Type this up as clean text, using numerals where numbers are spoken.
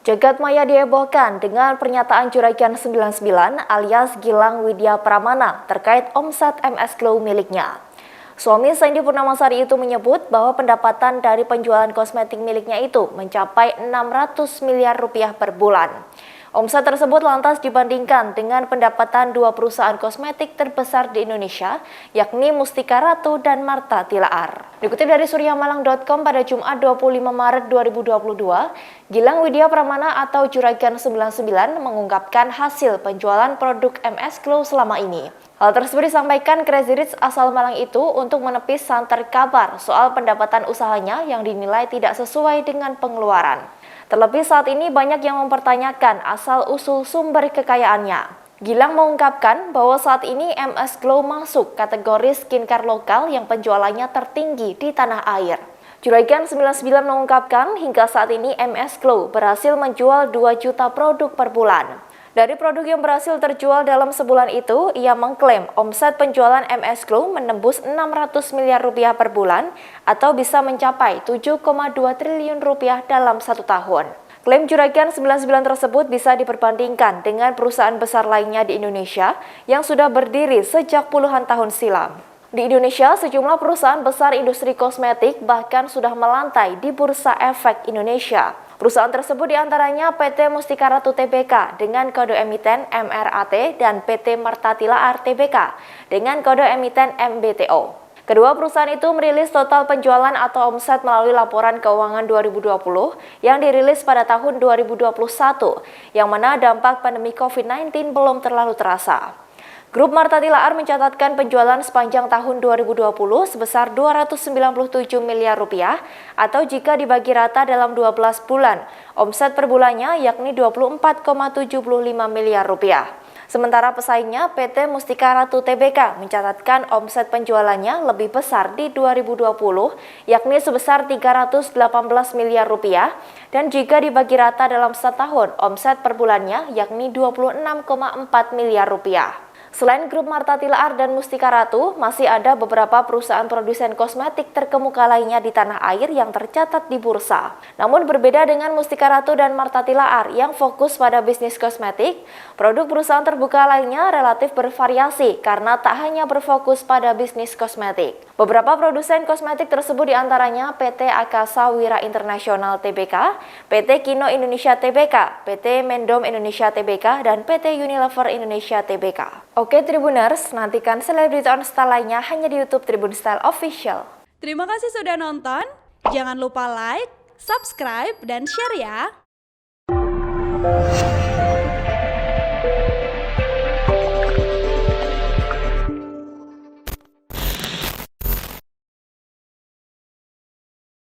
Jagat maya dihebohkan dengan pernyataan Juragan 99 alias Gilang Widya Pramana terkait omset MS Glow miliknya. Suami Sandy Purnamasari itu menyebut bahwa pendapatan dari penjualan kosmetik miliknya itu mencapai 600 miliar rupiah per bulan. Omset tersebut lantas dibandingkan dengan pendapatan dua perusahaan kosmetik terbesar di Indonesia, yakni Mustika Ratu dan Martha Tilaar. Dikutip dari suryamalang.com pada Jumat 25 Maret 2022, Gilang Widya Pramana atau Juragan 99 mengungkapkan hasil penjualan produk MS Glow selama ini. Hal tersebut disampaikan Crazy Rich asal Malang itu untuk menepis santer kabar soal pendapatan usahanya yang dinilai tidak sesuai dengan pengeluaran. Terlebih saat ini banyak yang mempertanyakan asal-usul sumber kekayaannya. Gilang mengungkapkan bahwa saat ini MS Glow masuk kategori skincare lokal yang penjualannya tertinggi di tanah air. Juragan 99 mengungkapkan hingga saat ini MS Glow berhasil menjual 2 juta produk per bulan. Dari produk yang berhasil terjual dalam sebulan itu, ia mengklaim omset penjualan MS Glow menembus 600 miliar rupiah per bulan atau bisa mencapai 7,2 triliun rupiah dalam 1 tahun. Klaim Juragan 99 tersebut bisa diperbandingkan dengan perusahaan besar lainnya di Indonesia yang sudah berdiri sejak puluhan tahun silam. Di Indonesia, sejumlah perusahaan besar industri kosmetik bahkan sudah melantai di Bursa Efek Indonesia. Perusahaan tersebut diantaranya PT Mustika Ratu Tbk dengan kode emiten MRAT dan PT Martha Tilaar Tbk dengan kode emiten MBTO. Kedua perusahaan itu merilis total penjualan atau omset melalui laporan keuangan 2020 yang dirilis pada tahun 2021, yang mana dampak pandemi COVID-19 belum terlalu terasa. Grup Martha Tilaar mencatatkan penjualan sepanjang tahun 2020 sebesar 297 miliar rupiah atau jika dibagi rata dalam 12 bulan, omset per bulannya yakni 24,75 miliar rupiah. Sementara pesaingnya PT Mustika Ratu Tbk mencatatkan omset penjualannya lebih besar di 2020 yakni sebesar 318 miliar rupiah dan jika dibagi rata dalam setahun, omset per bulannya yakni 26,4 miliar rupiah. Selain grup Martha Tilaar dan Mustika Ratu, masih ada beberapa perusahaan produsen kosmetik terkemuka lainnya di tanah air yang tercatat di bursa. Namun berbeda dengan Mustika Ratu dan Martha Tilaar yang fokus pada bisnis kosmetik, produk perusahaan terbuka lainnya relatif bervariasi karena tak hanya berfokus pada bisnis kosmetik. Beberapa produsen kosmetik tersebut diantaranya PT Akasa Wira Internasional Tbk, PT Kino Indonesia Tbk, PT Mendom Indonesia Tbk, dan PT Unilever Indonesia Tbk. Oke Tribuners, nantikan Celebrity On Style lainnya hanya di YouTube Tribun Style Official. Terima kasih sudah nonton. Jangan lupa like, subscribe, dan share ya.